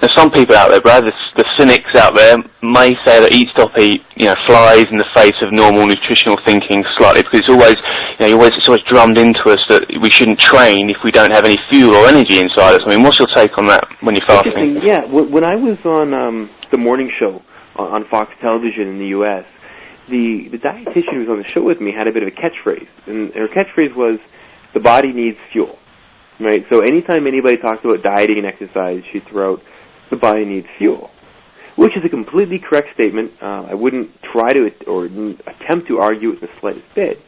there's some people out there, Brad, the cynics out there, may say that Eat Stop Eat, flies in the face of normal nutritional thinking slightly, because it's always drummed into us that we shouldn't train if we don't have any fuel or energy inside us. I mean, what's your take on that when you're fasting? Yeah, when I was on the morning show on Fox Television in the U.S., the dietitian who was on the show with me had a bit of a catchphrase, and her catchphrase was, "The body needs fuel." Right? So anytime anybody talks about dieting and exercise, she'd throw out, "The body needs fuel," which is a completely correct statement. I wouldn't try to or attempt to argue it the slightest bit.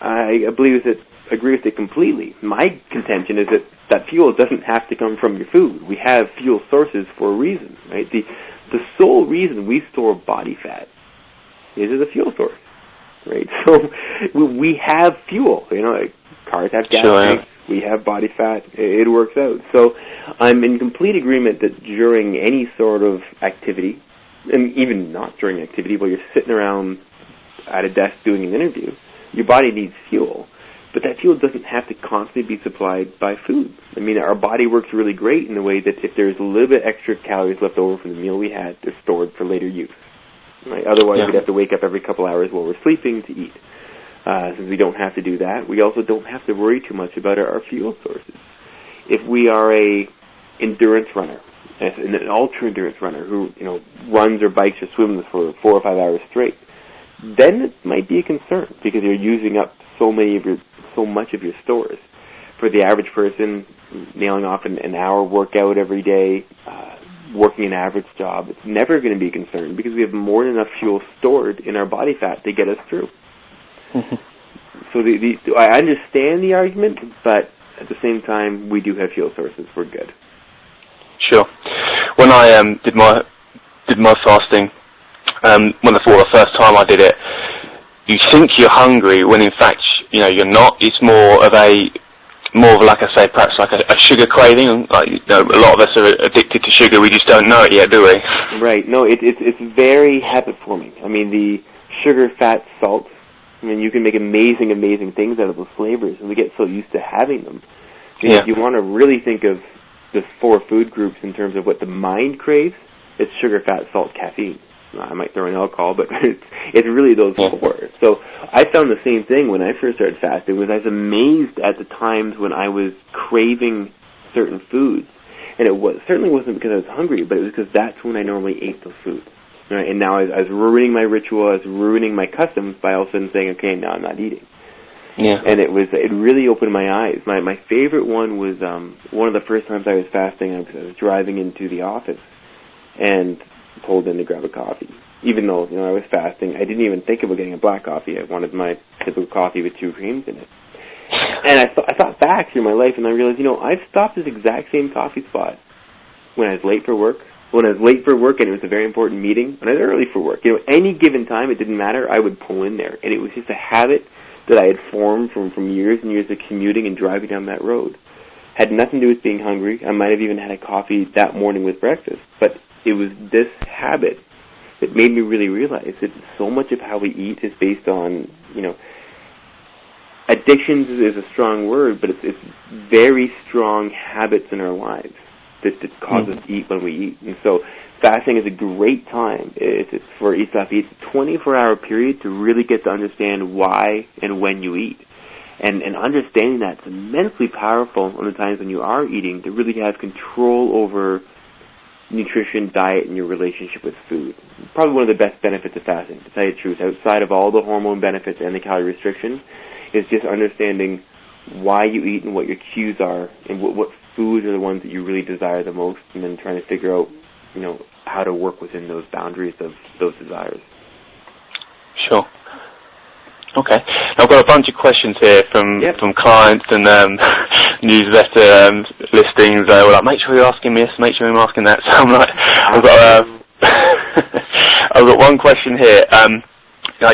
I agree with it completely. My contention is that fuel doesn't have to come from your food. We have fuel sources for a reason, right? The sole reason we store body fat is as a fuel source, right? So we have fuel. Cars have gas tanks. We have body fat. It works out. So I'm in complete agreement that during any sort of activity, and even not during activity, while you're sitting around at a desk doing an interview, your body needs fuel. But that fuel doesn't have to constantly be supplied by food. I mean, our body works really great in the way that if there's a little bit extra calories left over from the meal we had, they're stored for later use. Right? Otherwise, we'd have to wake up every couple hours while we're sleeping to eat. Since we don't have to do that, we also don't have to worry too much about our fuel sources. If we are a endurance runner, an ultra-endurance runner who runs or bikes or swims for 4 or 5 hours straight, then it might be a concern because you're using up so much of your stores. For the average person, nailing off an hour workout every day, working an average job, it's never going to be a concern because we have more than enough fuel stored in our body fat to get us through. So I understand the argument, but at the same time, we do have fuel sources. We're good. Sure. When I did my fasting, the first time I did it, you think you're hungry when in fact you're not. It's more of like I say, perhaps like a sugar craving. Like a lot of us are addicted to sugar. We just don't know it yet, do we? Right. No, it's very habit forming. I mean, the sugar, fat, salt. I mean, you can make amazing things out of those flavors, and we get so used to having them. If you want to really think of the 4 food groups in terms of what the mind craves, it's sugar, fat, salt, caffeine. I might throw in alcohol, but it's really those 4. So I found the same thing when I first started fasting. I was amazed at the times when I was craving certain foods, and it certainly wasn't because I was hungry, but it was because that's when I normally ate those foods. Right, and now I was ruining my ritual, I was ruining my customs by all of a sudden saying, okay, now I'm not eating. Yeah. And it really opened my eyes. My favorite one was one of the first times I was fasting. I was driving into the office and pulled in to grab a coffee. Even though I was fasting, I didn't even think about getting a black coffee. I wanted my typical coffee with 2 creams in it. And I thought back through my life, and I realized, I've stopped this exact same coffee spot when I was late for work. When I was late for work and it was a very important meeting, when I was early for work, any given time, it didn't matter, I would pull in there. And it was just a habit that I had formed from years and years of commuting and driving down that road. Had nothing to do with being hungry. I might have even had a coffee that morning with breakfast. But it was this habit that made me really realize that so much of how we eat is based on, addictions is a strong word, but it's very strong habits in our lives that cause us to eat when we eat. And so fasting is a great time. It's for Eat Stop Eat. It's a 24-hour period to really get to understand why and when you eat. And understanding that's immensely powerful on the times when you are eating to really have control over nutrition, diet, and your relationship with food. Probably one of the best benefits of fasting, to tell you the truth, outside of all the hormone benefits and the calorie restriction, is just understanding why you eat and what your cues are and what foods are the ones that you really desire the most, and then trying to figure out, how to work within those boundaries of those desires. Sure. Okay. I've got a bunch of questions here from clients and newsletter listings. We're like, make sure you're asking this, make sure you're asking that. So I'm like, I've got one question here.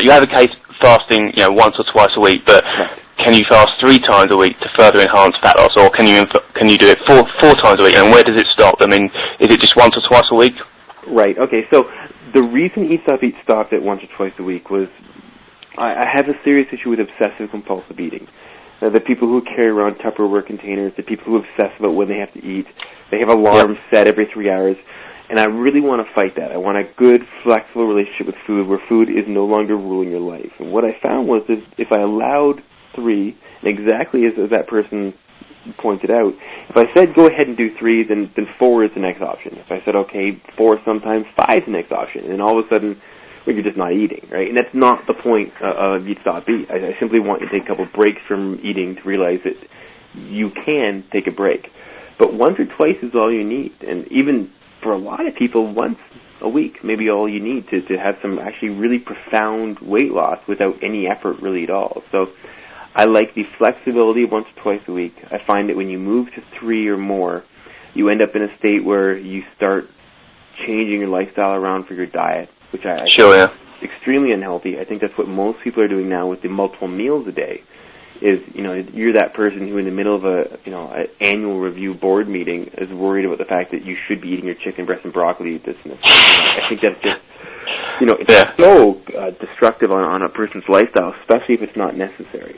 You advocate fasting, once or twice a week, but can you fast 3 times a week to further enhance fat loss, or can you do it 4 times a week? And where does it stop? I mean, is it just once or twice a week? Right. Okay. So the reason Eat Stop Eat stopped at once or twice a week was I have a serious issue with obsessive compulsive eating. The people who carry around Tupperware containers, the people who obsess about when they have to eat, They have alarms set every 3 hours. And I really want to fight that. I want a good, flexible relationship with food where food is no longer ruling your life. And what I found was that if I allowed 3, and exactly as that person pointed out, if I said go ahead and do 3, then 4 is the next option. If I said, okay, 4 sometimes, 5 is the next option. And all of a sudden, well, you're just not eating, right? And that's not the point of Eat Stop Eat. I simply want you to take a couple breaks from eating to realize that you can take a break. But once or twice is all you need. And even for a lot of people, once a week may be all you need to have some actually really profound weight loss without any effort really at all. So I like the flexibility once or twice a week. I find that when you move to 3 or more, you end up in a state where you start changing your lifestyle around for your diet, which I think is extremely unhealthy. I think that's what most people are doing now with the multiple meals a day. Is, you're that person who in the middle of an annual review board meeting is worried about the fact that you should be eating your chicken breast and broccoli this and this. I think that's just, it's so destructive on a person's lifestyle, especially if it's not necessary.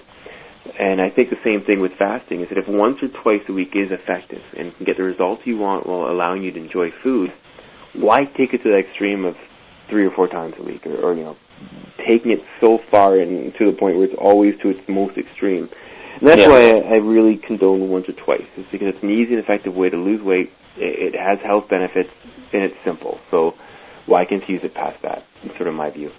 And I think the same thing with fasting is that if once or twice a week is effective and can get the results you want while allowing you to enjoy food, why take it to the extreme of 3 or 4 times a week or taking it so far and to the point where it's always to its most extreme. And that's why I really condone once or twice. It's because it's an easy and effective way to lose weight. It has health benefits, and it's simple. So why confuse it past that? That's sort of my view.